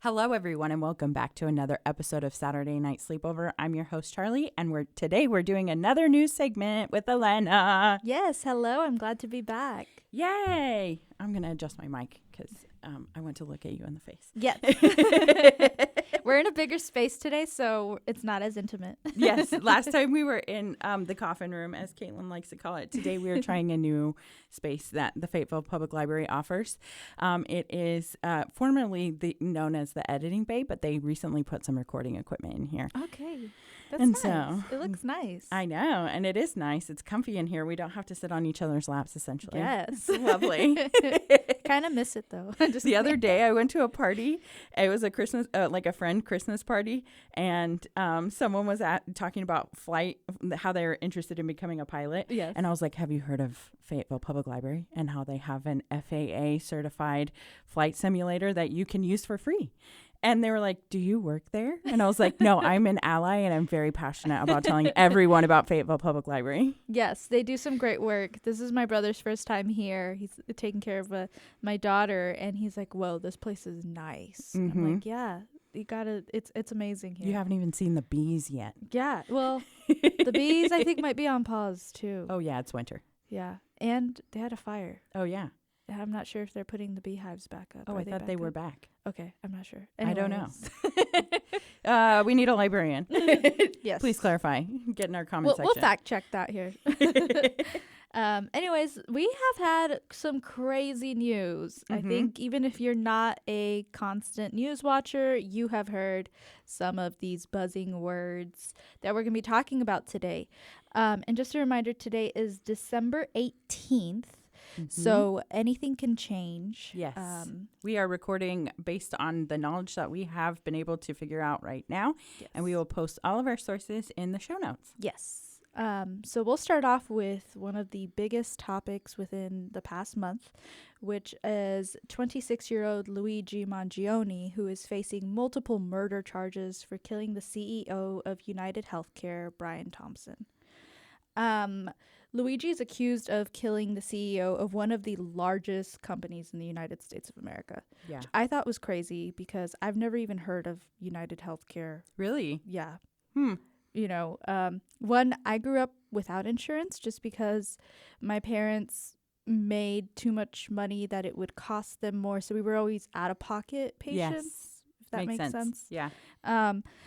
Hello, everyone, and welcome back to another episode of Saturday Night Sleepover. I'm your host, Charlie, and today we're doing another news segment with Elena. Yes, hello. I'm glad to be back. Yay! I'm going to adjust my mic because I want to look at you in the face. Yes. We're in a bigger space today, so it's not as intimate. Yes. Last time we were in the coffin room, as Caitlin likes to call it. Today we are trying a new space that the Fayetteville Public Library offers. It is formerly known as the editing bay, but they recently put some recording equipment in here. Okay. That's And nice. so It looks nice. I know, and it is nice. It's comfy in here. We don't have to sit on each other's laps, essentially. Yes. Lovely. Kind of miss it, though. The other day, I went to a party. It was a Christmas, like a friend Christmas party, and someone was talking about flight, how they're interested in becoming a pilot. Yes. And I was like, have you heard of Fayetteville Public Library and how they have an FAA certified flight simulator that you can use for free? And they were like, do you work there? And I was like, no, I'm an ally, and I'm very passionate about telling everyone about Fayetteville Public Library. Yes, they do some great work. This is my brother's first time here. He's taking care of my daughter, and he's like, whoa, this place is nice. Mm-hmm. I'm like, yeah, you gotta, it's amazing here. You haven't even seen the bees yet. Yeah, well, the bees, I think, might be on pause, too. Oh, yeah, it's winter. Yeah, and they had a fire. Oh, yeah. I'm not sure if they're putting the beehives back up. Oh, I thought they were back. Okay, I'm not sure. I don't know. Anyways. We need a librarian. Yes. Please clarify. Get in our comment We'll section. fact check that here. Anyways, we have had some crazy news. Mm-hmm. I think even if you're not a constant news watcher, you have heard some of these buzzing words that we're going to be talking about today. And just a reminder, today is December 18th. Mm-hmm. So anything can change. Yes. We are recording based on the knowledge that we have been able to figure out right now. Yes. And we will post all of our sources in the show notes. Yes. So we'll start off with one of the biggest topics within the past month, which is 26-year-old Luigi Mangione, who is facing multiple murder charges for killing the CEO of United Healthcare, Brian Thompson. Luigi is accused of killing the CEO of one of the largest companies in the United States of America. Yeah. Which I thought was crazy because I've never even heard of United Healthcare. Really? Yeah. You know, one, I grew up without insurance just because my parents made too much money that it would cost them more. So we were always out-of-pocket patients. Yes. If that makes sense. Yeah.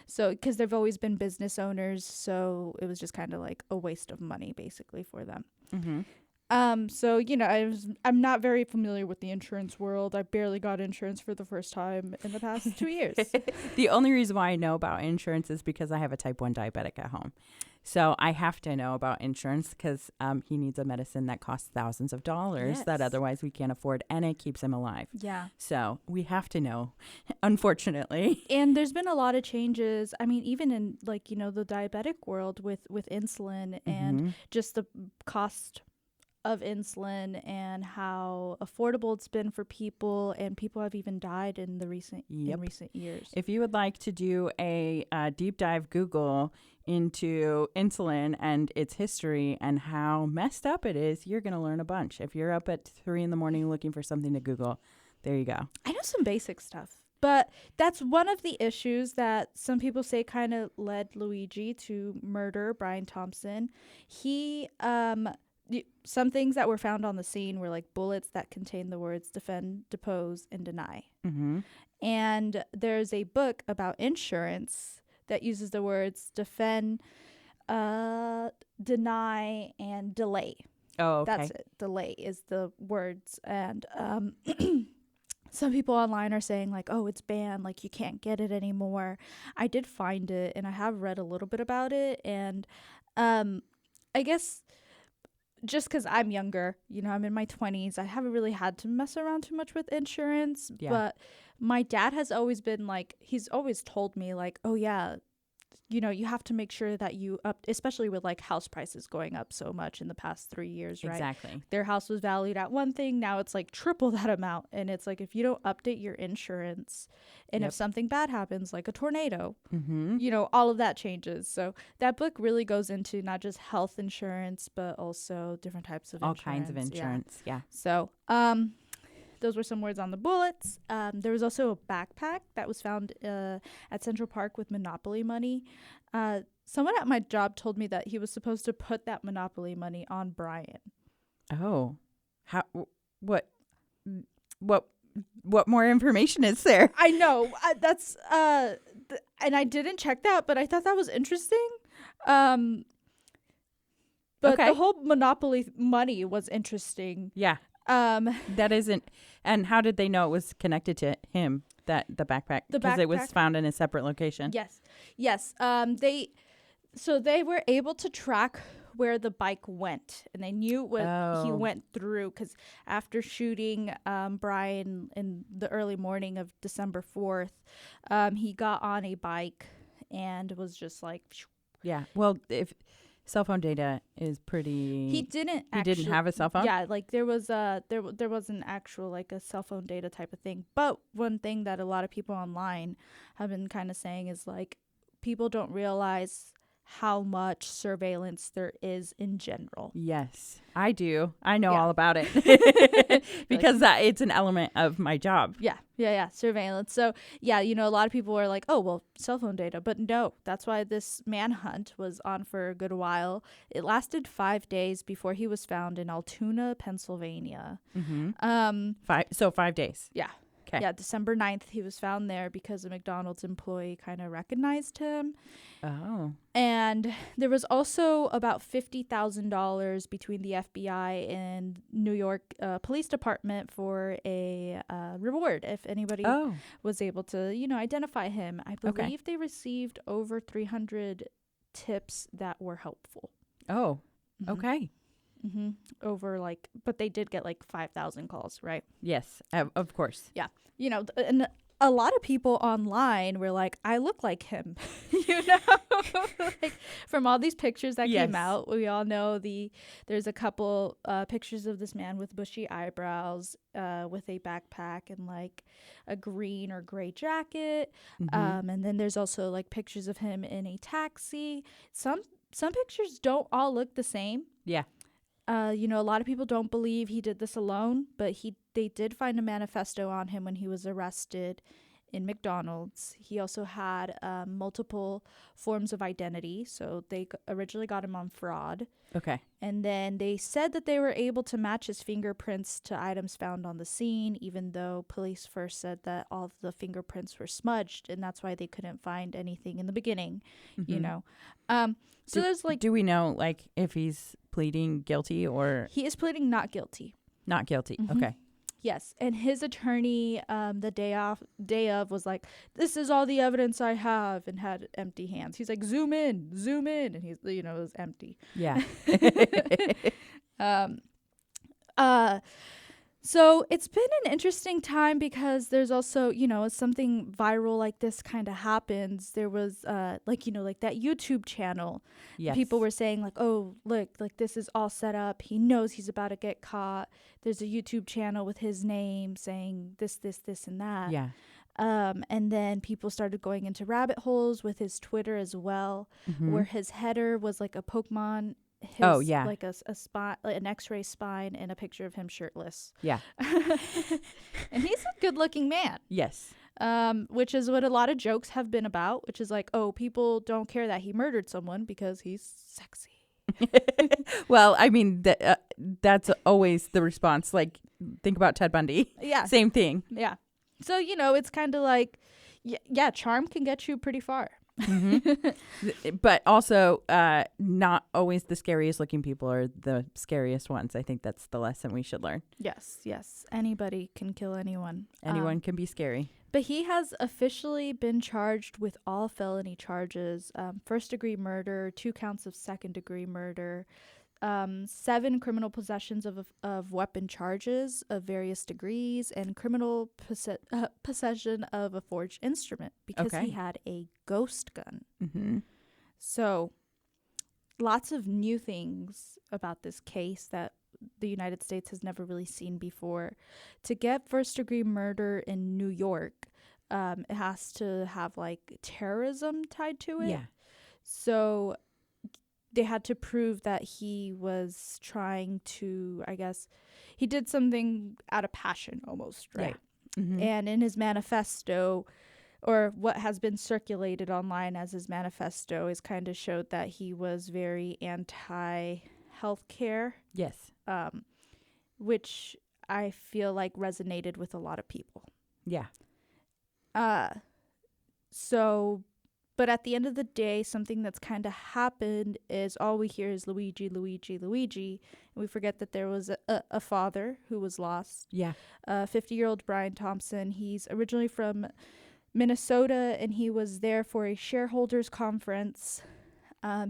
So because they've always been business owners, so it was just kind of like a waste of money basically for them. Mm-hmm. So, you know, I'm not very familiar with the insurance world. I barely got insurance for the first time in the past 2 years. The only reason why I know about insurance is because I have a type 1 diabetic at home. So I have to know about insurance because he needs a medicine that costs thousands of dollars that otherwise we can't afford, and it keeps him alive. Yeah. So we have to know, unfortunately. And there's been a lot of changes. I mean, even in like, you know, the diabetic world with insulin and just the cost of insulin and how affordable it's been for people, and people have even died in the recent years. If you would like to do a deep dive Google into insulin and its history and how messed up it is, you're going to learn a bunch. If you're up at 3 a.m. looking for something to Google, there you go. I know some basic stuff, but that's one of the issues that some people say kind of led Luigi to murder Brian Thompson. He some things that were found on the scene were like bullets that contain the words defend, depose, and deny. Mm-hmm. And there's a book about insurance that uses the words defend, deny, and delay. Oh, okay. That's it. Delay is the words. And some people online are saying like, oh, it's banned, like you can't get it anymore. I did find it, and I have read a little bit about it. And I guess just because I'm younger, you know, I'm in my 20s, I haven't really had to mess around too much with insurance. Yeah. But my dad has always been like, he's always told me like, oh yeah, you know, you have to make sure that you especially with like house prices going up so much in the past 3 years, right? Exactly. Their house was valued at one thing. Now it's like triple that amount. And it's like, if you don't update your insurance and if something bad happens, like a tornado, you know, all of that changes. So that book really goes into not just health insurance, but also different types of all insurance. kinds of insurance. Yeah. So, Those were some words on the bullets. There was also a backpack that was found at Central Park with Monopoly money. Someone at my job told me that he was supposed to put that Monopoly money on Brian. Oh, how? What more information is there? I know that's and I didn't check that, but I thought that was interesting. But Okay. the whole Monopoly money was interesting. Yeah. That isn't. And how did they know it was connected to him? That the backpack, because it was found in a separate location. Yes. They were able to track where the bike went, and they knew what he went through, because after shooting Brian in the early morning of December 4th, he got on a bike and was just like, yeah. Well, if cell phone data is pretty, he didn't have a cell phone. Yeah, like there was an actual like a cell phone data type of thing. But one thing that a lot of people online have been kind of saying is like, people don't realize how much surveillance there is in general. Yes, I do. I know all about it because it's an element of my job. Yeah. Surveillance. So yeah, a lot of people were like, oh, well, cell phone data. But no, that's why this manhunt was on for a good while. It lasted 5 days before he was found in Altoona, Pennsylvania. Mm-hmm. 5 days. Yeah. Okay. Yeah, December 9th, he was found there because a McDonald's employee kind of recognized him. Oh. And there was also about $50,000 between the FBI and New York Police Department for a reward if anybody was able to, identify him. I believe they received over 300 tips that were helpful. Oh, okay. Mm-hmm. But they did get like 5,000 calls, right? Yes, of course. Yeah. And a lot of people online were like, I look like him, like from all these pictures that came out. We all know there's a couple pictures of this man with bushy eyebrows, with a backpack and like a green or gray jacket. Mm-hmm. And then there's also like pictures of him in a taxi. Some pictures don't all look the same. Yeah. A lot of people don't believe he did this alone, but they did find a manifesto on him when he was arrested in McDonald's. He also had multiple forms of identity, so they originally got him on fraud. Okay. And then they said that they were able to match his fingerprints to items found on the scene, even though police first said that all of the fingerprints were smudged, and that's why they couldn't find anything in the beginning, Mm-hmm. So there's like... Do we know, like, if he's pleading guilty or... He is pleading not guilty. Not guilty. Mm-hmm. Okay. Yes, and his attorney, the day of, was like, "This is all the evidence I have," and had empty hands. He's like, "Zoom in," and he's, it was empty. Yeah. So it's been an interesting time because there's also, as something viral like this kind of happens, there was, like that YouTube channel. Yes. People were saying like, oh, look, like this is all set up. He knows he's about to get caught. There's a YouTube channel with his name saying this, and that. Yeah. And then people started going into rabbit holes with his Twitter as well, where his header was like a Pokemon. Like a spot, like an X-ray spine, and a picture of him shirtless. Yeah. And he's a good-looking man. Yes. Which is what a lot of jokes have been about, which is like, oh, people don't care that he murdered someone because he's sexy. Well, I mean, that's always the response. Like, think about Ted Bundy. Yeah. Same thing. Yeah. So, it's kind of like, yeah, charm can get you pretty far. Mm-hmm. But also, not always the scariest looking people are the scariest ones. I think that's the lesson we should learn. Yes. Anybody can kill anyone. Anyone can be scary. But he has officially been charged with all felony charges: first-degree murder, 2 counts of second-degree murder, 7 criminal possessions of weapon charges of various degrees, and criminal possession of a forged instrument because he had a ghost gun. Mm-hmm. So lots of new things about this case that the United States has never really seen before. To get first-degree murder in New York, it has to have like terrorism tied to it. Yeah. So they had to prove that he was trying to, I guess, he did something out of passion almost, right? Yeah. Mm-hmm. And in his manifesto, or what has been circulated online as his manifesto, is kind of showed that he was very anti-healthcare. Yes. Which I feel like resonated with a lot of people. Yeah. So, but at the end of the day, something that's kind of happened is all we hear is Luigi, Luigi, Luigi. And we forget that there was a father who was lost. Yeah. 50-year-old Brian Thompson. He's originally from Minnesota, and he was there for a shareholders conference.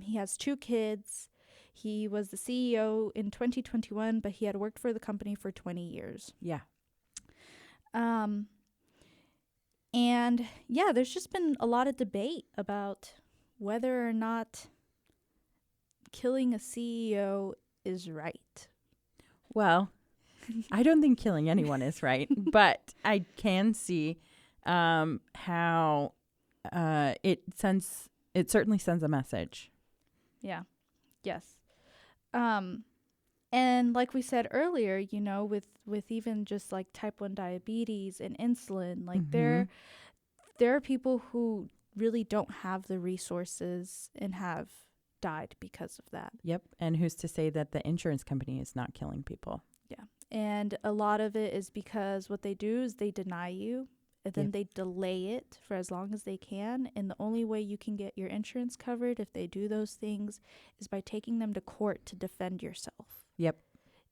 He has 2 kids. He was the CEO in 2021, but he had worked for the company for 20 years. Yeah. And yeah, there's just been a lot of debate about whether or not killing a CEO is right. Well, I don't think killing anyone is right, but I can see how it certainly sends a message. Yeah. Yes. And like we said earlier, you know, with even just like type 1 diabetes and insulin, like there are people who really don't have the resources and have died because of that. Yep. And who's to say that the insurance company is not killing people? Yeah. And a lot of it is because what they do is they deny you, and then they delay it for as long as they can. And the only way you can get your insurance covered if they do those things is by taking them to court to defend yourself. Yep.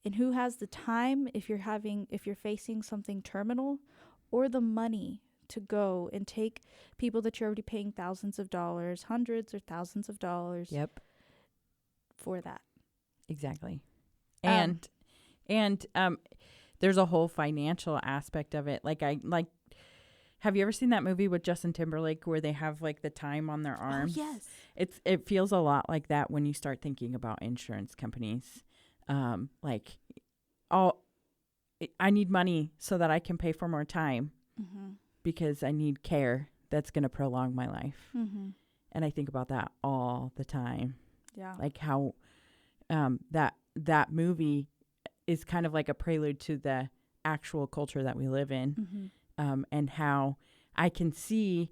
And who has the time if you're facing something terminal, or the money to go and take people that you're already paying thousands of dollars, hundreds or thousands of dollars for that? Exactly. And there's a whole financial aspect of it. Have you ever seen that movie with Justin Timberlake where they have like the time on their arms? Oh, yes. It feels a lot like that when you start thinking about insurance companies. I need money so that I can pay for more time because I need care that's going to prolong my life. And I think about that all the time. Yeah. Like how that movie is kind of like a prelude to the actual culture that we live in. And how I can see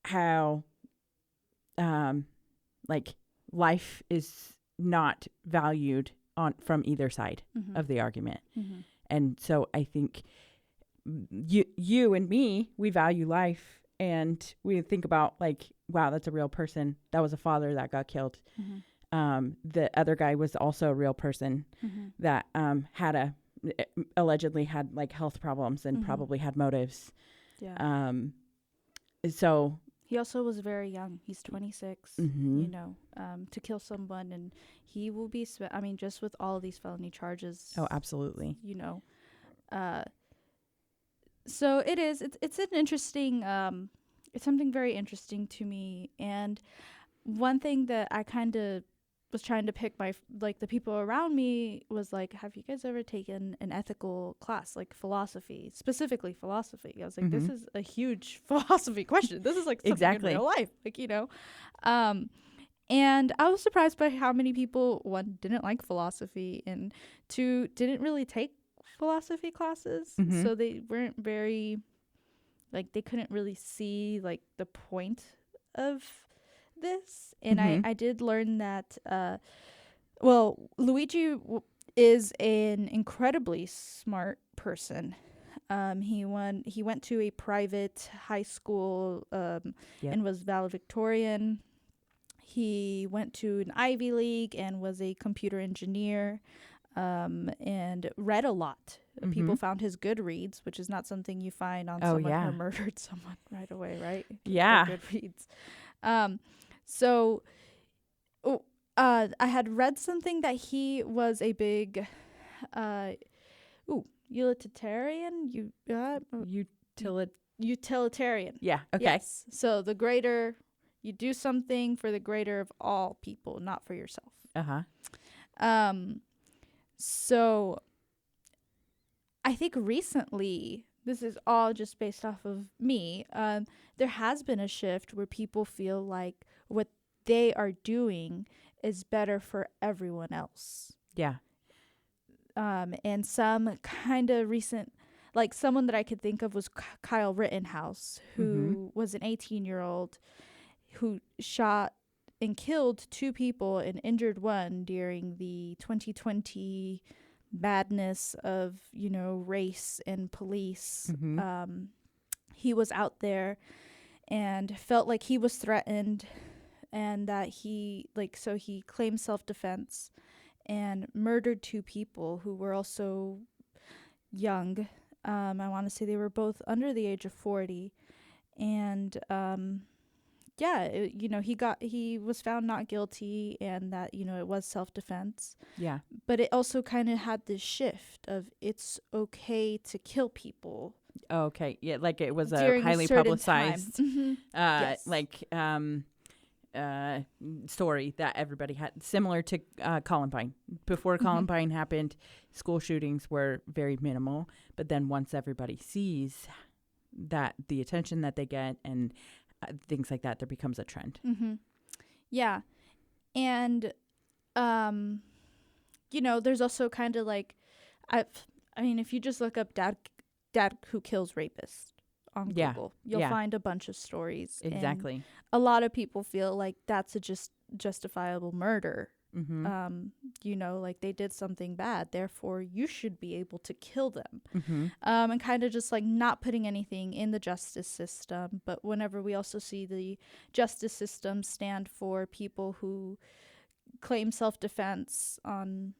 how life is not valued from either side of the argument. And so I think you and me, we value life, and we think about like, wow, that's a real person. That was a father that got killed. The other guy was also a real person that allegedly had like health problems and probably had motives. Yeah. So he also was very young. He's 26, you know, to kill someone, and he will be, just with all of these felony charges. Oh, absolutely. You know, so it's an interesting, it's something very interesting to me. And one thing that I kind of was trying to pick the people around me was like, have you guys ever taken an ethical class, like philosophy, specifically philosophy? I was like, this is a huge philososophy question. This is like something in real life, like, you know. And I was surprised by how many people, 1, didn't like philosophy, and 2, didn't really take philosophy classes. So they weren't very, like, they couldn't really see like the point of this. And I did learn that Luigi is an incredibly smart person. He went to a private high school and was valedictorian. He went to an Ivy League and was a computer engineer, and read a lot. People found his Goodreads, which is not something you find on someone who murdered someone right away, right? Goodreads. So I had read something that he was a big utilitarian. Utilitarian. Yeah. Okay. Yes. So the greater, you do something for the greater of all people, not for yourself. So I think recently, this is all just based off of me, there has been a shift where people feel like what they are doing is better for everyone else. Yeah. And some kind of recent, like someone that I could think of was Kyle Rittenhouse, who was an 18-year-old who shot and killed 2 people and injured 1 during the 2020 madness of, race and police. He was out there and felt like he was threatened, and that he claimed self-defense and murdered 2 people who were also young. I want to say they were both under the age of 40. And he was found not guilty, and that, it was self-defense. Yeah. But it also kind of had this shift of it's okay to kill people. Oh, okay. Yeah, like it was during a highly publicized Yes. story that everybody had, similar to Columbine. Before Columbine happened, school shootings were very minimal, but then once everybody sees that the attention that they get and things like that, there becomes a trend. Yeah. And there's also kind of like, if you just look up dad who kills rapist on Google, you'll find a bunch of stories. Exactly. And a lot of people feel like that's a justifiable murder. Like they did something bad, therefore you should be able to kill them. And kind of just like not putting anything in the justice system. But whenever we also see the justice system stand for people who claim self-defense on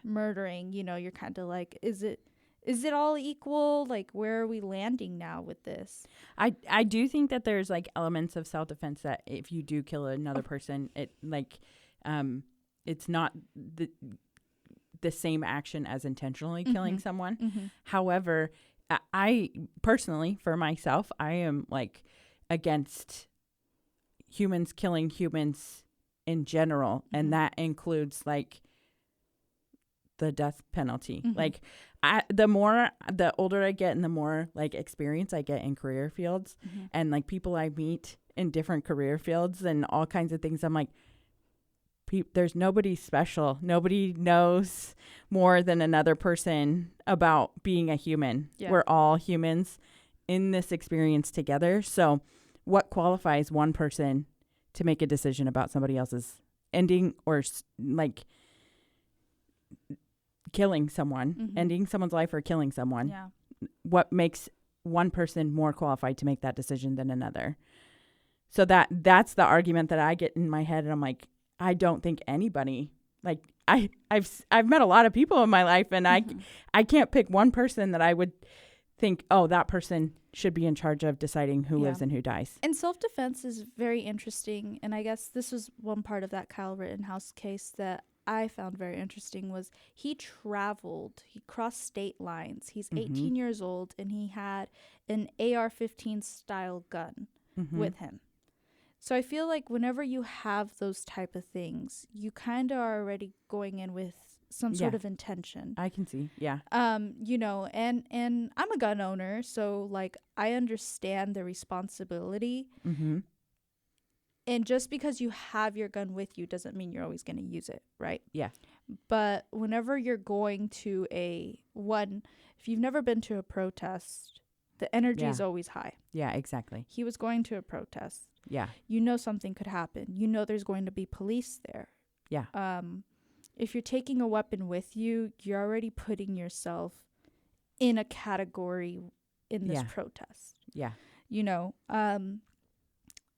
murdering, you're kind of like, is it all equal? Like, where are we landing now with this? I do think that there's like elements of self-defense that if you do kill another person, it like it's not the same action as intentionally killing someone. However, I personally, for myself, I am like against humans killing humans in general, and that includes like the death penalty. Like the older I get and the more like experience I get in career fields and like people I meet in different career fields and all kinds of things, I'm like, there's nobody special. Nobody knows more than another person about being a human. We're all humans in this experience together. So what qualifies one person to make a decision about somebody else's ending or like killing someone, ending someone's life or killing someone? What makes one person more qualified to make that decision than another? So that's the argument that I get in my head, and I'm like, I don't think anybody, like I've met a lot of people in my life, and I can't pick one person that I would think, oh, that person should be in charge of deciding who lives and who dies. And self-defense is very interesting, and I guess this was one part of that Kyle Rittenhouse case that I found very interesting. Was he crossed state lines. He's 18 years old, and he had an AR-15 style gun with him. So I feel like whenever you have those type of things, you kind of are already going in with some sort of intention. I can see. Yeah. And I'm a gun owner, so like I understand the responsibility. And just because you have your gun with you doesn't mean you're always going to use it, right? Yeah. But whenever you're going to if you've never been to a protest, the energy is always high. Yeah, exactly. He was going to a protest. Yeah. Something could happen. There's going to be police there. Yeah. If you're taking a weapon with you, you're already putting yourself in a category in this protest. Yeah.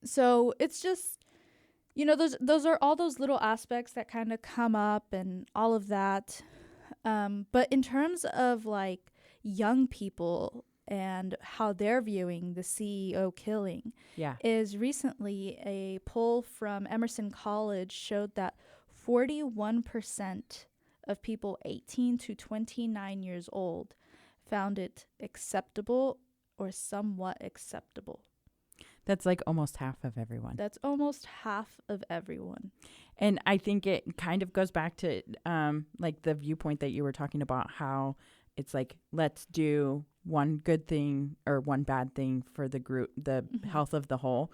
So it's just, those are all those little aspects that kind of come up and all of that. But in terms of like young people and how they're viewing the CEO killing, is recently a poll from Emerson College showed that 41% of people 18 to 29 years old found it acceptable or somewhat acceptable. That's like almost half of everyone. That's almost half of everyone. And I think it kind of goes back to like the viewpoint that you were talking about, how it's like, let's do one good thing or one bad thing for the group, the health of the whole.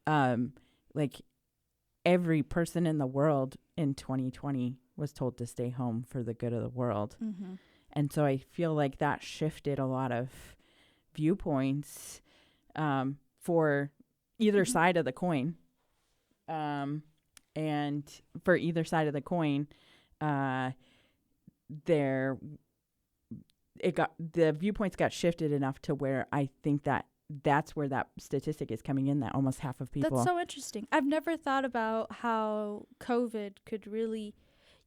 Like every person in the world in 2020 was told to stay home for the good of the world. Mm-hmm. And so I feel like that shifted a lot of viewpoints for either side of the coin. And for either side of the coin, the viewpoints got shifted enough to where I think that's where that statistic is coming in, that almost half of people. That's so interesting. I've never thought about how COVID could really,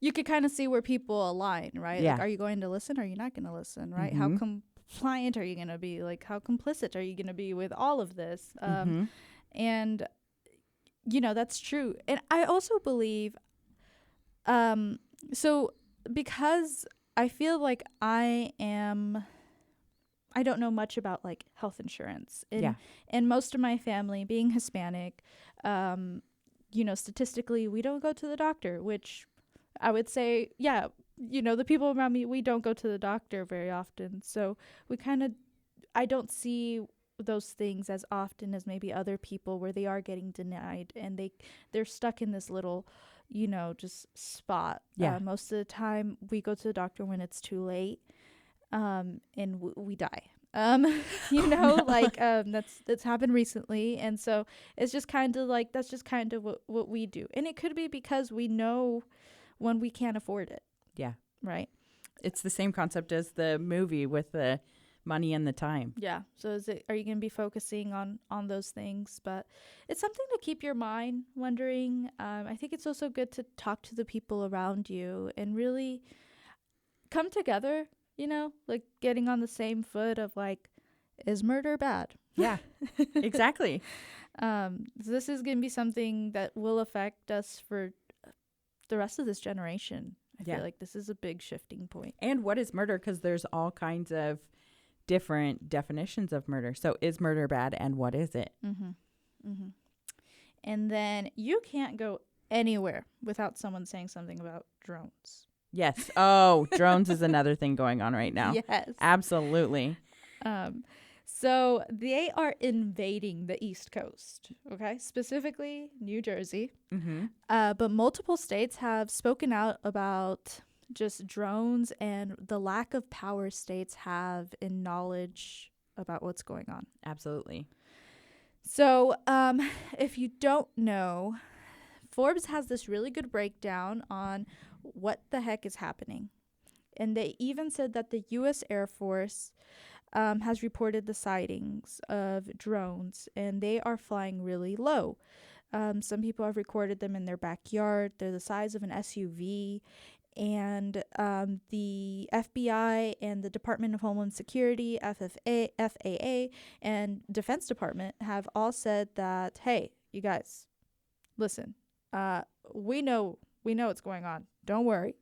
you could kind of see where people align, right? Yeah. Like, are you going to listen? Or are you not going to listen, right? Mm-hmm. How compliant are you going to be? Like, how complicit are you going to be with all of this? Mm-hmm. And, you know, that's true. And I also believe, so because I feel like I don't know much about like health insurance. And most of my family being Hispanic, you know, statistically, we don't go to the doctor, which I would say, yeah, you know, the people around me, we don't go to the doctor very often. So I don't see those things as often as maybe other people where they are getting denied and they're stuck in this little, you know, just spot. Yeah. Most of the time we go to the doctor when it's too late. And we die. You know, no. Like, that's happened recently. And so it's just kind of like, that's just kind of what we do. And it could be because we know when we can't afford it. Yeah. Right. It's the same concept as the movie with the money and the time. Yeah. So are you going to be focusing on those things? But it's something to keep your mind wondering. I think it's also good to talk to the people around you and really come together. You know, like getting on the same foot of like, is murder bad? Yeah, exactly. This is going to be something that will affect us for the rest of this generation. I feel like this is a big shifting point. And what is murder? Because there's all kinds of different definitions of murder. So is murder bad and what is it? Mm-hmm. Mm-hmm. And then you can't go anywhere without someone saying something about drones. Yes. Oh, drones is another thing going on right now. Yes. Absolutely. So they are invading the East Coast, okay? Specifically New Jersey. Mm-hmm. But multiple states have spoken out about just drones and the lack of power states have in knowledge about what's going on. Absolutely. So if you don't know, Forbes has this really good breakdown on what the heck is happening. And they even said that the U.S. Air Force has reported the sightings of drones, and they are flying really low. Some people have recorded them in their backyard. They're the size of an SUV. And the FBI and the Department of Homeland Security, FAA, and Defense Department have all said that, hey, you guys, listen, we know what's going on. Don't worry,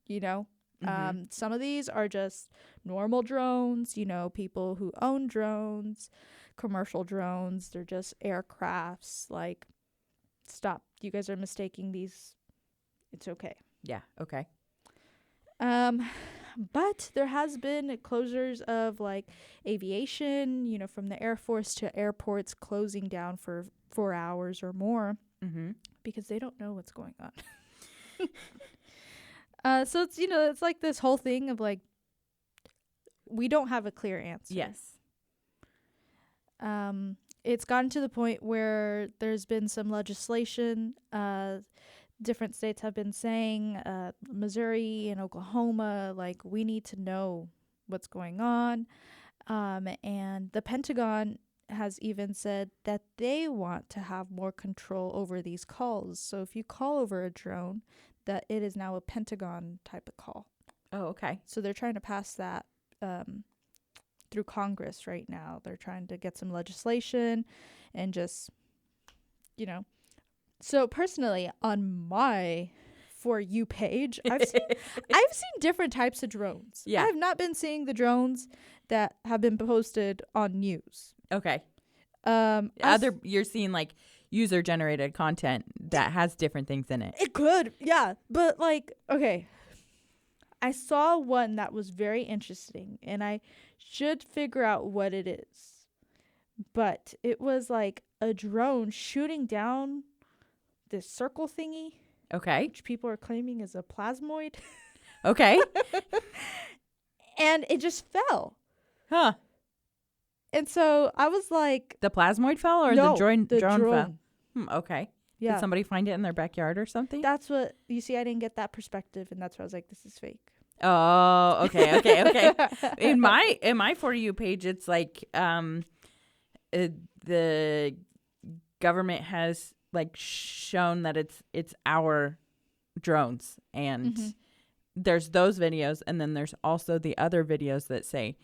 you know. Mm-hmm. Some of these are just normal drones, you know, people who own drones, commercial drones. They're just aircrafts. Like, stop. You guys are mistaking these. It's okay. Yeah. Okay. But there has been closures of like aviation, you know, from the Air Force to airports closing down for 4 hours or more because they don't know what's going on. So it's, you know, it's like this whole thing of like, we don't have a clear answer. Yes. It's gotten to the point where there's been some legislation. Different states have been saying, Missouri and Oklahoma, like, we need to know what's going on. And the Pentagon has even said that they want to have more control over these calls. So if you call over a drone, that it is now a Pentagon type of call. Oh, okay. So they're trying to pass that through Congress right now. They're trying to get some legislation and just, you know. So personally, on my For You page, I've seen different types of drones. Yeah. I have not been seeing the drones that have been posted on news. Okay. You're seeing like user generated content that has different things in it. It could, yeah. But like, okay. I saw one that was very interesting and I should figure out what it is. But it was like a drone shooting down this circle thingy, Okay. which people are claiming is a plasmoid. Okay. And it just fell. Huh. And so I was like, The plasmoid fell or no, the drone the fell? drone. Okay. Yeah. Did somebody find it in their backyard or something? That's what, you see, I didn't get that perspective. And that's why I was like, this is fake. Oh, okay. In my For You page, it's like the government has like shown that it's our drones, and there's those videos, and then there's also the other videos that say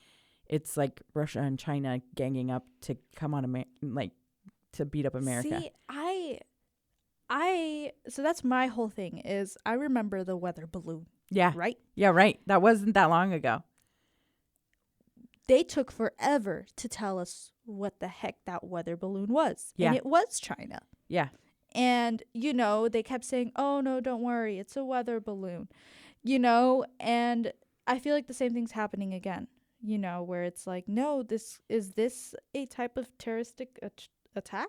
it's like Russia and China ganging up to come on to beat up America. See, so that's my whole thing is I remember the weather balloon. Yeah. Right? Yeah, right. That wasn't that long ago. They took forever to tell us what the heck that weather balloon was. Yeah. And it was China. Yeah. And, they kept saying, oh, no, don't worry. It's a weather balloon, and I feel like the same thing's happening again, where it's like, no, is this a type of terroristic attack,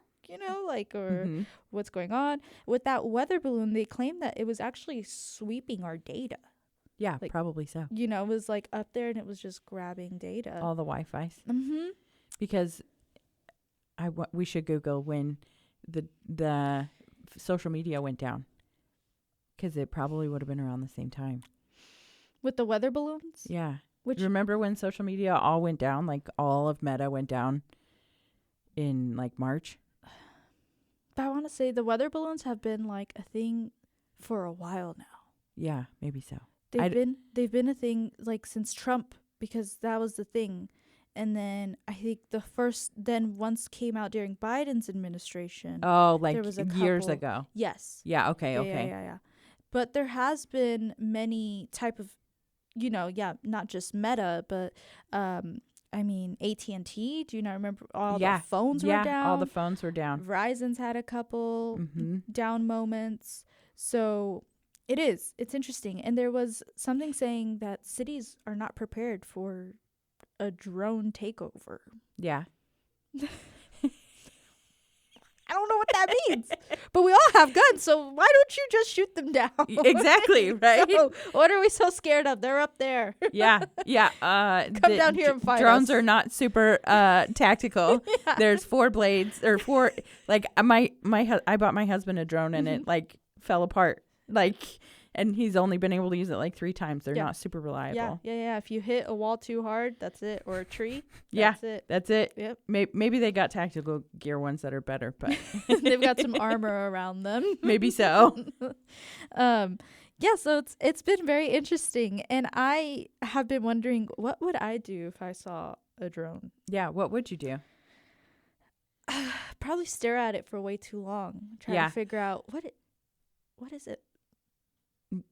or what's going on? With that weather balloon, they claimed that it was actually sweeping our data. Yeah, probably so. It was like up there and it was just grabbing data. All the Wi-Fi's. Mm-hmm. Because we should Google when the social media went down, because it probably would have been around the same time. With the weather balloons? Yeah. Remember when social media all went down? Like all of Meta went down in like March? But I want to say the weather balloons have been like a thing for a while now. Yeah, maybe so. They've been a thing like since Trump, because that was the thing. And then I think once came out during Biden's administration. Oh, like there was years ago. Yes. Yeah, okay. Yeah. But there has been many type of, not just Meta, but AT&T, do you not remember all the phones were down? Yeah, all the phones were down. Verizon's had a couple down moments. So it's interesting. And there was something saying that cities are not prepared for a drone takeover. Yeah. I don't know what that means, but we all have guns, so why don't you just shoot them down? Exactly, right? So, what are we so scared of? They're up there. Yeah. Come down here and fight drones us. are not super tactical. Yeah. There's 4 blades or 4. Like I bought my husband a drone and it like fell apart. And he's only been able to use it like 3 times. They're not super reliable. Yeah. If you hit a wall too hard, that's it. Or a tree, that's it. That's it. Yep. Maybe they got tactical gear ones that are better, but they've got some armor around them. Maybe so. So it's been very interesting, and I have been wondering, what would I do if I saw a drone? Yeah, what would you do? Probably stare at it for way too long, try to figure out what is it.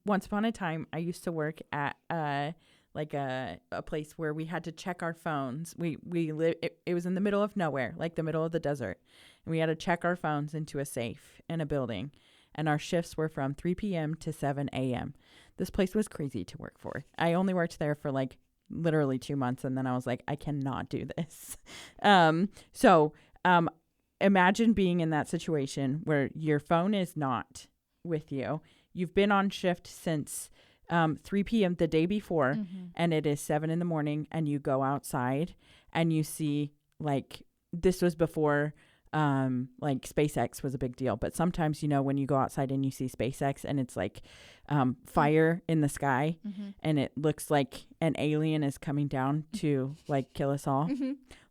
Once upon a time, I used to work at a place where we had to check our phones. It was in the middle of nowhere, like the middle of the desert, and we had to check our phones into a safe in a building. And our shifts were from 3 p.m. to 7 a.m. This place was crazy to work for. I only worked there for like literally 2 months, and then I was like, I cannot do this. Imagine being in that situation where your phone is not with you. You've been on shift since 3 p.m. the day before, and it is 7 in the morning, and you go outside and you see, like, this was before like SpaceX was a big deal. But sometimes, when you go outside and you see SpaceX and it's like fire in the sky and it looks like an alien is coming down to like kill us all.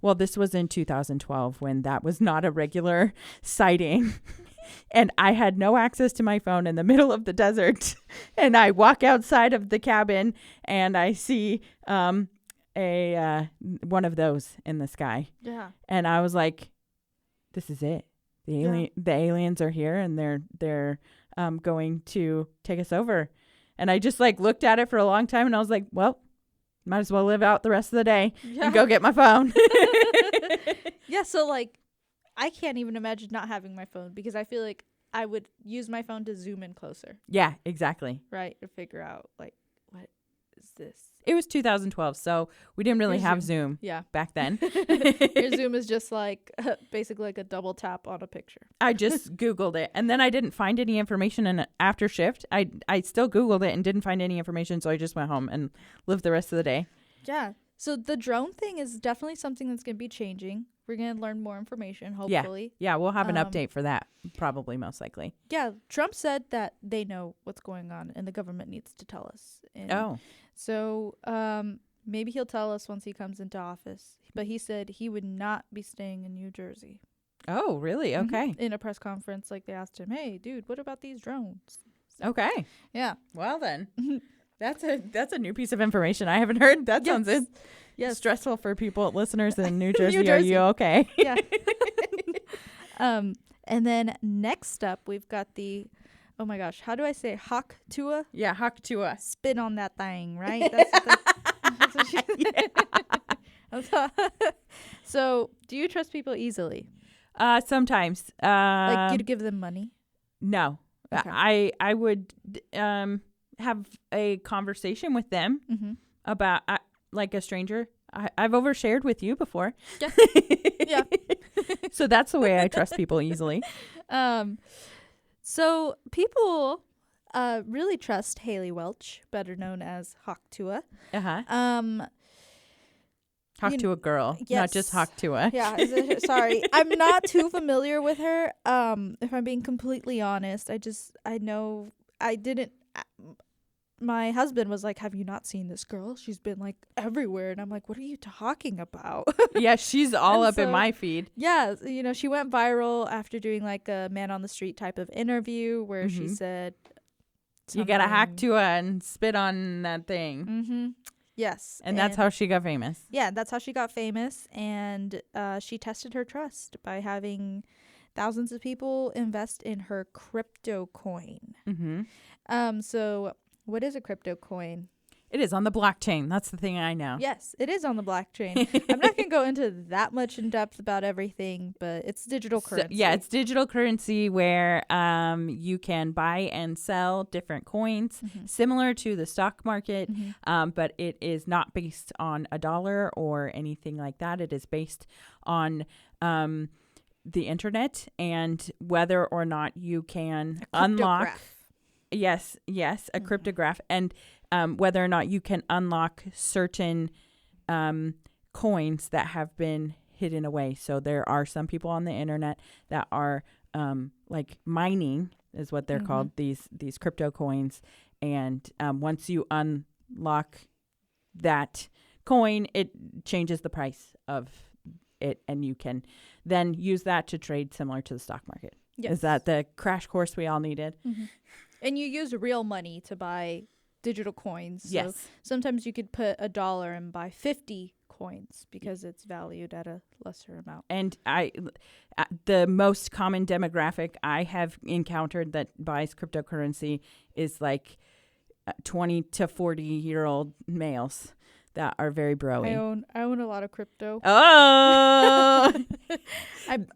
Well, this was in 2012 when that was not a regular sighting. And I had no access to my phone in the middle of the desert. And I walk outside of the cabin and I see one of those in the sky. Yeah. And I was like, this is it. The aliens are here and they're going to take us over. And I just like looked at it for a long time and I was like, well, might as well live out the rest of the day and go get my phone. Yeah, so like I can't even imagine not having my phone, because I feel like I would use my phone to zoom in closer. Yeah, exactly. Right, to figure out like what is this? It was 2012, so we didn't really have Zoom back then. Your Zoom is just like basically like a double tap on a picture. I just Googled it, and then I didn't find any information. And after shift, I still Googled it and didn't find any information, so I just went home and lived the rest of the day. Yeah. So the drone thing is definitely something that's going to be changing. We're going to learn more information, hopefully. Yeah, we'll have an update for that, probably, most likely. Yeah, Trump said that they know what's going on and the government needs to tell us. And so maybe he'll tell us once he comes into office. But he said he would not be staying in New Jersey. Oh, really? Okay. In a press conference, like they asked him, hey, dude, what about these drones? So, okay. Yeah. Well, then. That's a new piece of information I haven't heard. That sounds stressful for people, listeners in New Jersey. Are you okay? Yeah. And then next up, we've got the, oh my gosh, how do I say Hawk Tua? Yeah, Hawk Tua. Spin on that thing, right? That's what she said. So, do you trust people easily? Sometimes. Like you'd give them money? No. Okay. I would have a conversation with them about like a stranger. I've overshared with you before. Yeah. Yeah. So that's the way I trust people easily. So people really trust Haley Welch, better known as Hawk Tua. Hawk Tua girl, not just Hawk Tua. Yeah, sorry. I'm not too familiar with her. If I'm being completely honest, I know I didn't. My husband was like, have you not seen this girl? She's been like everywhere. And I'm like, what are you talking about? Yeah, she's all up in my feed. Yeah, she went viral after doing like a man on the street type of interview where she said, you got to hack Tua and spit on that thing. Yes. And that's how she got famous. Yeah, that's how she got famous. And she tested her trust by having thousands of people invest in her crypto coin. So what is a crypto coin? It is on the blockchain. That's the thing I know. Yes, it is on the blockchain. I'm not going to go into that much in depth about everything, but it's digital currency. Yeah, it's digital currency where you can buy and sell different coins, similar to the stock market, but it is not based on a dollar or anything like that. It is based on the internet and whether or not you can unlock. Yes, a cryptograph, and whether or not you can unlock certain coins that have been hidden away. So there are some people on the internet that are like mining is what they're called, these crypto coins. And once you unlock that coin, it changes the price of it, and you can then use that to trade similar to the stock market. Yes. Is that the crash course we all needed? And you use real money to buy digital coins. So yes. Sometimes you could put $1 and buy 50 coins because it's valued at a lesser amount. And the most common demographic I have encountered that buys cryptocurrency is like 20 to 40-year-old males that are very broy. I own a lot of crypto. Oh!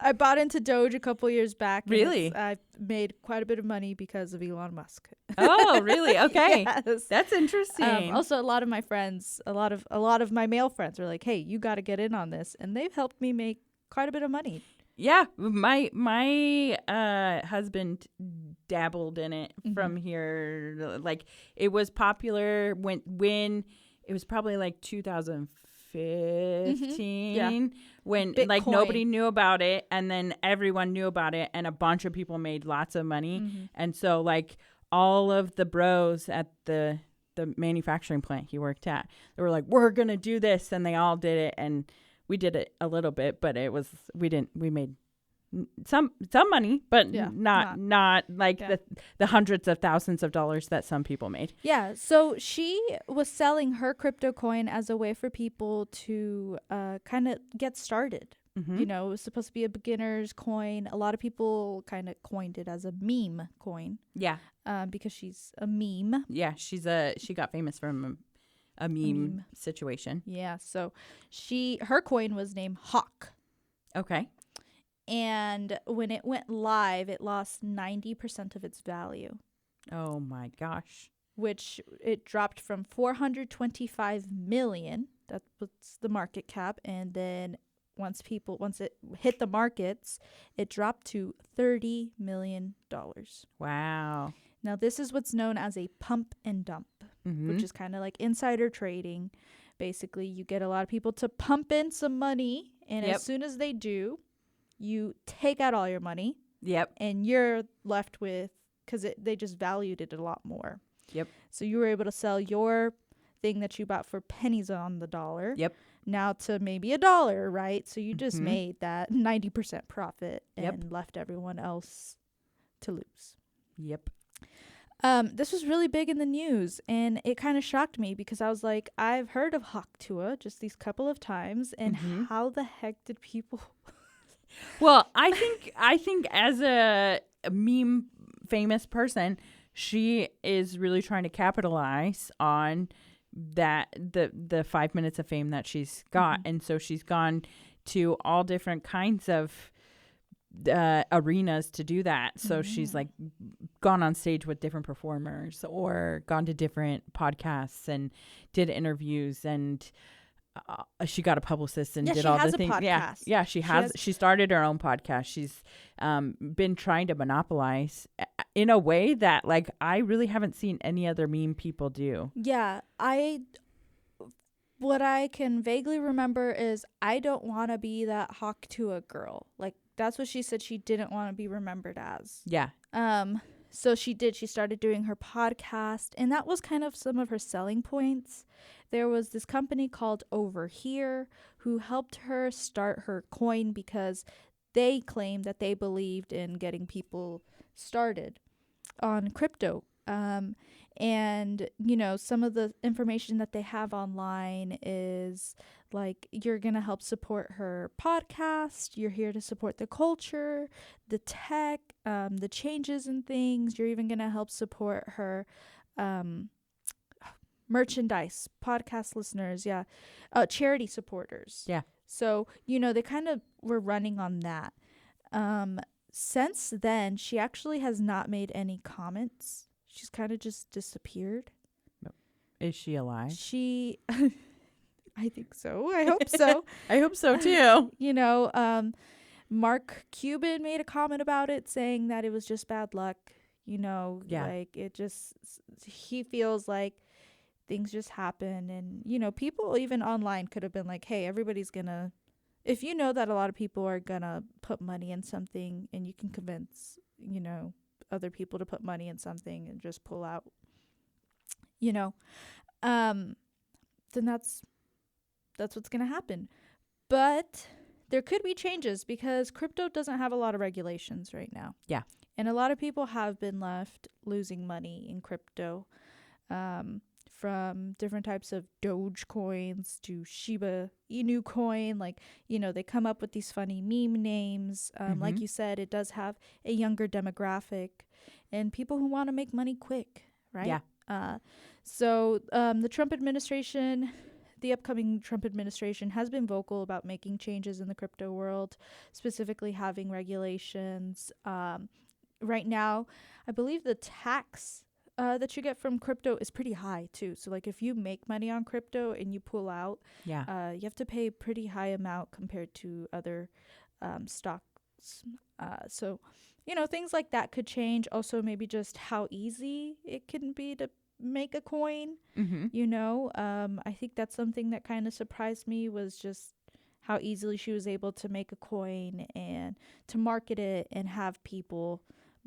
I bought into Doge a couple years back. Really? I've made quite a bit of money because of Elon Musk. Oh, really? Okay. Yes. That's interesting. Also, a lot of my friends, a lot of my male friends were like, hey, you got to get in on this. And they've helped me make quite a bit of money. Yeah. My husband dabbled in it from here. Like, it was popular when it was probably like 2015 when Bitcoin. Like nobody knew about it, and then everyone knew about it, and a bunch of people made lots of money. And so like all of the bros at the manufacturing plant he worked at, they were like, we're gonna do this, and they all did it, and we did it a little bit, but we made some money, but not like the hundreds of thousands of dollars that some people made. Yeah. So she was selling her crypto coin as a way for people to kind of get started. You know, it was supposed to be a beginner's coin. A lot of people kind of coined it as a meme coin. Yeah. Because she's a meme. Yeah, she got famous from a meme situation. Yeah. So her coin was named Hawk. Okay. And when it went live, it lost 90% of its value. Oh my gosh. which it dropped from 425 million. That's the market cap. And then once it hit the markets, it dropped to $30 million. Wow. Now, this is what's known as a pump and dump, which is kind of like insider trading. Basically, you get a lot of people to pump in some money, and as soon as they do, you take out all your money. Yep. And you're left with, because they just valued it a lot more. Yep. So you were able to sell your thing that you bought for pennies on the dollar. Yep. Now to maybe $1, right? So you just made that 90% profit and left everyone else to lose. Yep. This was really big in the news, and it kind of shocked me because I was like, I've heard of Haktua just these couple of times, and how the heck did people... Well, I think as a meme famous person, she is really trying to capitalize on that the 5 minutes of fame that she's got, and so she's gone to all different kinds of arenas to do that. So she's like gone on stage with different performers or gone to different podcasts and did interviews, and she got a publicist and did all the things. Yeah, she has. She started her own podcast. She's been trying to monopolize in a way that like I really haven't seen any other meme people do. Yeah, what I can vaguely remember is I don't want to be that Haktua girl. Like that's what she said she didn't want to be remembered as. Yeah. So she started doing her podcast, and that was kind of some of her selling points. There was this company called Over Here who helped her start her coin because they claimed that they believed in getting people started on crypto. And, you know, some of the information that they have online is like, you're going to help support her podcast. You're here to support the culture, the tech, the changes and things. You're even going to help support her merchandise, podcast listeners. Yeah. Charity supporters. Yeah. So, you know, they kind of were running on that. Since then, she actually has not made any comments. She's kind of just disappeared. Is she alive? I think so. I hope so. I hope so too. You know, Mark Cuban made a comment about it saying that it was just bad luck. You know, like he feels like things just happen. And, you know, people even online could have been like, hey, everybody's gonna, if you know that a lot of people are gonna put money in something and you can convince, you know, other people to put money in something and just pull out, you know, then that's what's going to happen. But there could be changes because crypto doesn't have a lot of regulations right now. Yeah. And a lot of people have been left losing money in crypto, from different types of Doge coins to Shiba Inu coin. Like, you know, they come up with these funny meme names. Like you said, it does have a younger demographic and people who want to make money quick, right? Yeah. So the Trump administration, the upcoming Trump administration has been vocal about making changes in the crypto world, specifically having regulations. Right now, I believe the tax that you get from crypto is pretty high too. So like if you make money on crypto and you pull out, you have to pay a pretty high amount compared to other stocks. So, you know, things like that could change. Also, maybe just how easy it can be to make a coin. You know, I think that's something that kind of surprised me was just how easily she was able to make a coin and to market it and have people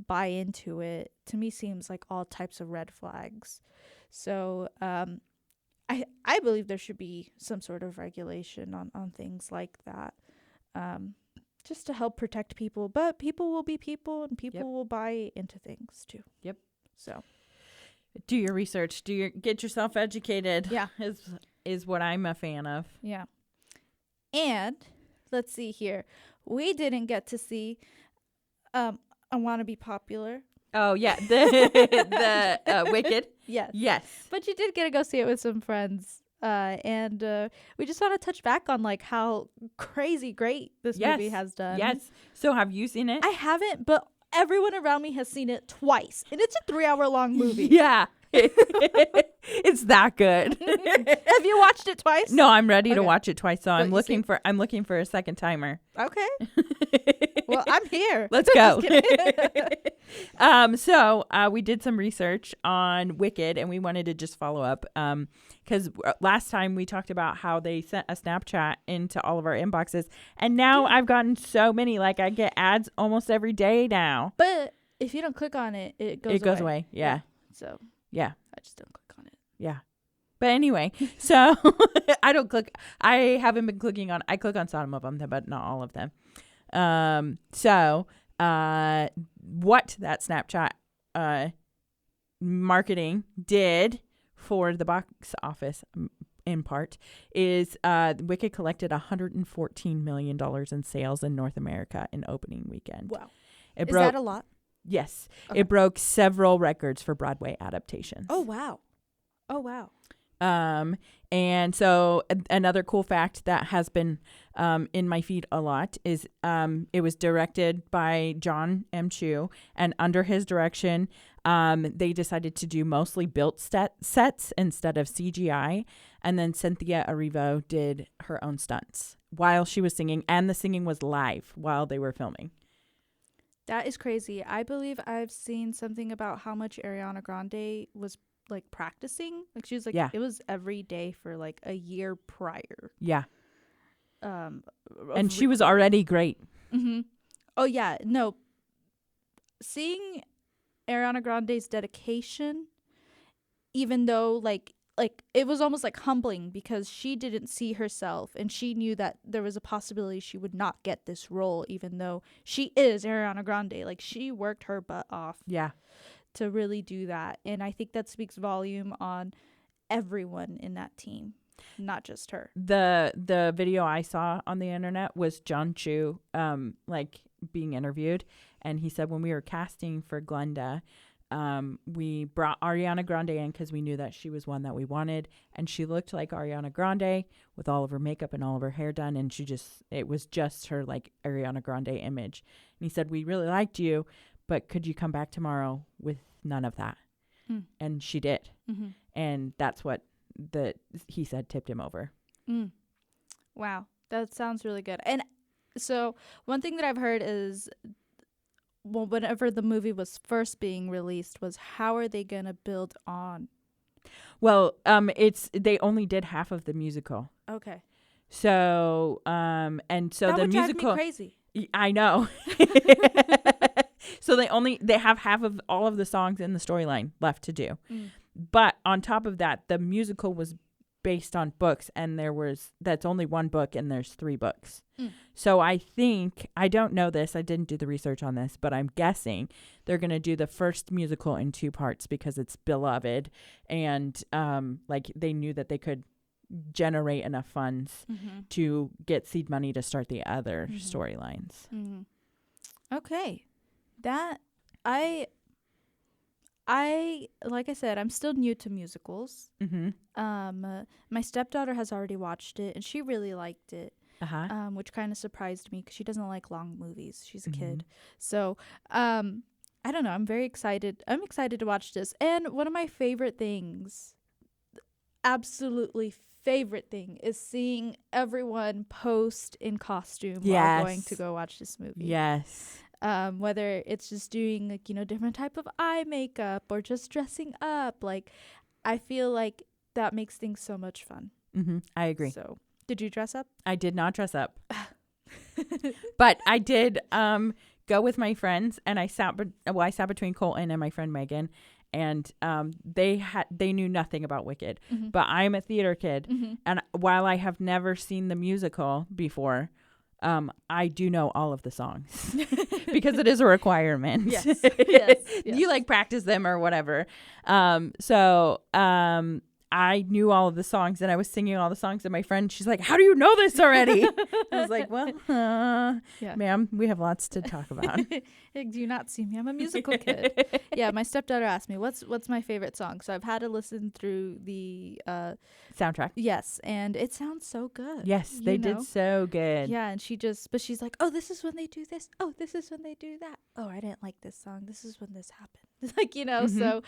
buy into it. To me seems like all types of red flags. So I believe there should be some sort of regulation on things like that, just to help protect people. But people will be people, and people will buy into things too. So do your research, get yourself educated. Yeah, is what I'm a fan of. Yeah. And let's see here, we didn't get to see I Want to Be Popular. Oh, yeah. The Wicked. Yes. But you did get to go see it with some friends. And we just want to touch back on like how crazy great this movie has done. Yes. So have you seen it? I haven't, but everyone around me has seen it twice. And it's a 3-hour long movie. Yeah. It's that good. Have you watched it twice? No, I'm ready to Okay. watch it twice. So But I'm you looking for a second timer. Okay. Well, I'm here. Let's go. Just kidding. So we did some research on Wicked, and we wanted to just follow up because last time we talked about how they sent a Snapchat into all of our inboxes, and now I've gotten so many. Like, I get ads almost every day now. But if you don't click on it, it goes away. Yeah. So yeah, I just don't click on it. yeah. But anyway, so I don't click. I haven't been clicking on. I click on some of them, but not all of them. So what that Snapchat marketing did for the box office, in part, is Wicked collected $114 million in sales in North America in opening weekend. Wow. Is that a lot? Yes. Okay. It broke several records for Broadway adaptations. Oh, wow. Oh, wow. And so another cool fact that has been in my feed a lot is it was directed by John M. Chu, and under his direction, they decided to do mostly built sets instead of CGI. And then Cynthia Erivo did her own stunts while she was singing, and the singing was live while they were filming. That is crazy. I believe I've seen something about how much Ariana Grande was like practicing. Like, she was like, it was every day for like a year prior. Yeah. And she was already great. Mm-hmm. Oh yeah. No. Seeing Ariana Grande's dedication, even though like it was almost like humbling, because she didn't see herself and she knew that there was a possibility she would not get this role, even though she is Ariana Grande. Like, she worked her butt off. Yeah. To really do that. And I think that speaks volume on everyone in that team, not just her. The video I saw on the internet was John Chu like being interviewed, and he said, when we were casting for Glenda, we brought Ariana Grande in because we knew that she was one that we wanted, and she looked like Ariana Grande with all of her makeup and all of her hair done, and it was just her like Ariana Grande image. And he said, we really liked you, but could you come back tomorrow with none of that? And she did. Mm-hmm. And that's what he said tipped him over. Wow. That sounds really good. And so one thing that I've heard is, well, whenever the movie was first being released, was how are they going to build on? Well, they only did half of the musical. Okay. So, and so that the would musical. Drive me crazy. I know. So they have half of all of the songs in the storyline left to do. But on top of that, the musical was based on books, and that's only one book, and there's 3 books. So I don't know this, I didn't do the research on this, but I'm guessing they're going to do the first musical in 2 parts because it's beloved, and like they knew that they could generate enough funds to get seed money to start the other storylines. Okay. That I like I said, I'm still new to musicals. My stepdaughter has already watched it, and she really liked it. Which kind of surprised me because she doesn't like long movies. She's a kid. So I don't know, I'm very excited. I'm excited to watch this. And one of my favorite things, absolutely favorite thing, is seeing everyone post in costume while going to go watch this movie. Yes. Whether it's just doing like, different type of eye makeup or just dressing up. Like, I feel like that makes things so much fun. I agree. So, did you dress up? I did not dress up. But I did go with my friends, and I sat between Colton and my friend Megan, and they knew nothing about Wicked. But I'm a theater kid, and while I have never seen the musical before, I do know all of the songs because it is a requirement. Yes. You like practice them or whatever. So I knew all of the songs, and I was singing all the songs, and my friend, she's like, how do you know this already? I was like, well, ma'am, we have lots to talk about. Do you not see me? I'm a musical kid. Yeah, my stepdaughter asked me, what's my favorite song? So I've had to listen through the soundtrack. Yes, and it sounds so good. Yes, they did so good. Yeah, and but she's like, oh, this is when they do this. Oh, this is when they do that. Oh, I didn't like this song. This is when this happens. Like, so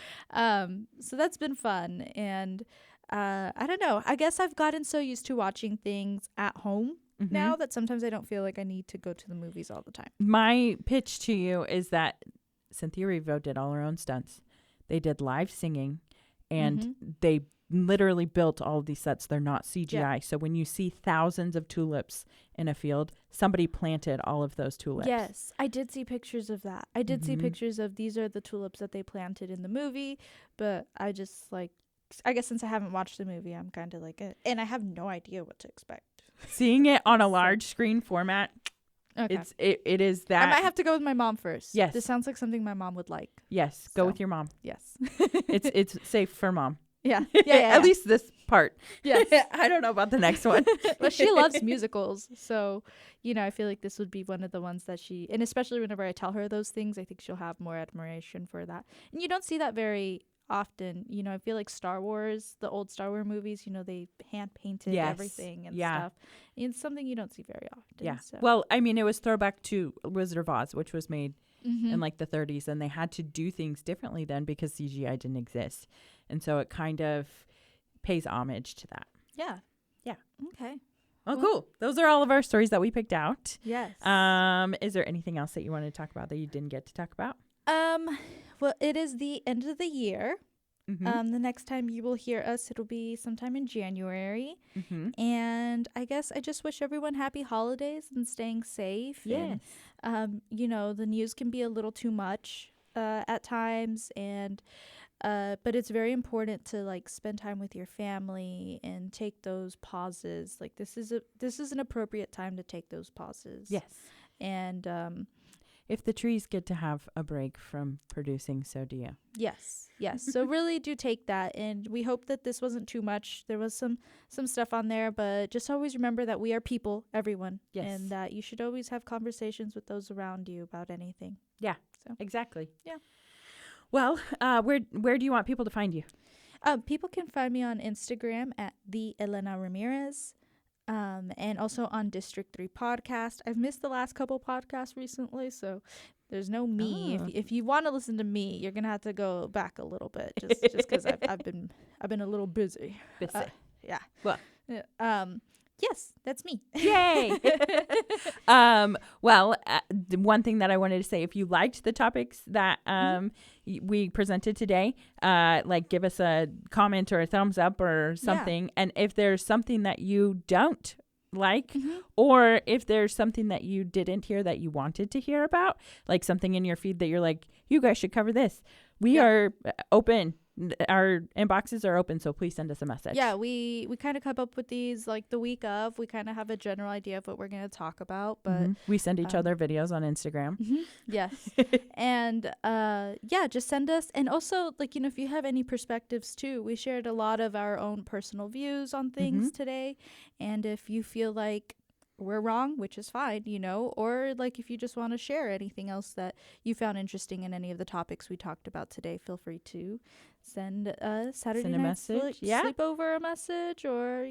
that's been fun. And I don't know. I guess I've gotten so used to watching things at home now that sometimes I don't feel like I need to go to the movies all the time. My pitch to you is that Cynthia Erivo did all her own stunts. They did live singing, and they literally built all of these sets. They're not CGI. Yeah. So when you see thousands of tulips in a field, somebody planted all of those tulips. Yes, I did see pictures of that. I did see pictures of these are the tulips that they planted in the movie, but I just I guess since I haven't watched the movie, I'm kind of like, and I have no idea what to expect. Seeing it on a large screen format, okay. It is that. I might have to go with my mom first. Yes. This sounds like something my mom would like. Yes, go with your mom. Yes. It's safe for mom. Yeah. At least this part. Yes. I don't know about the next one. Well, she loves musicals. So, I feel like this would be one of the ones that and especially whenever I tell her those things, I think she'll have more admiration for that. And you don't see that very often. I feel like Star Wars, the old Star Wars movies, they hand painted everything and stuff. It's something you don't see very often. Yeah. So. Well, I mean, it was throwback to Wizard of Oz, which was made in like the 30s, and they had to do things differently then because CGI didn't exist. And so it kind of pays homage to that. Yeah. Yeah. Okay. Oh, well, cool. Those are all of our stories that we picked out. Yes. Is there anything else that you wanted to talk about that you didn't get to talk about? Well, it is the end of the year. The next time you will hear us, it'll be sometime in January. And I guess I just wish everyone happy holidays and staying safe. Yes. And, the news can be a little too much at times, and but it's very important to spend time with your family and take those pauses. Like this is an appropriate time to take those pauses. Yes. And if the trees get to have a break from producing, so do you. Yes. So really do take that. And we hope that this wasn't too much. There was some stuff on there, but just always remember that we are people, everyone. Yes. And that you should always have conversations with those around you about anything. Yeah, so exactly. Yeah. Well, where do you want people to find you? People can find me on Instagram at the Elena Ramirez. And also on District 3 podcast. I've missed the last couple podcasts recently, so there's no me. Oh. If you want to listen to me, you're gonna have to go back a little bit, just because I've been a little busy. Yeah. Well. Yes, that's me. Yay! Well, the one thing that I wanted to say, if you liked the topics that we presented today, give us a comment or a thumbs up or something. Yeah. And if there's something that you don't like, or if there's something that you didn't hear that you wanted to hear about, like something in your feed that you're like, you guys should cover this. We are open. Our inboxes are open, so please send us a message. Yeah, we kind of come up with these the week of. We kind of have a general idea of what we're going to talk about, but we send each other videos on Instagram. Yes. And just send us. And also, if you have any perspectives too, we shared a lot of our own personal views on things today. And if you feel like we're wrong, which is fine, or if you just want to share anything else that you found interesting in any of the topics we talked about today, feel free to send a Saturday night message. sleepover a message, or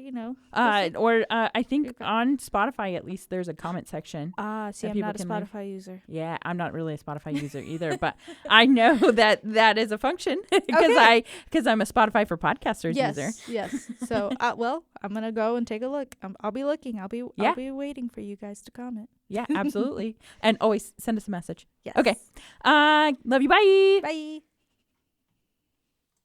I think on Spotify at least there's a comment section. See, I'm not a Spotify user. Yeah, I'm not really a Spotify user either, but I know that is a function because I'm a Spotify for podcasters user. Yes. So I'm gonna go and take a look. I'll be looking. I'll be waiting for you guys to comment. Yeah, absolutely. And always send us a message. Yes. Okay. Love you. Bye. Bye.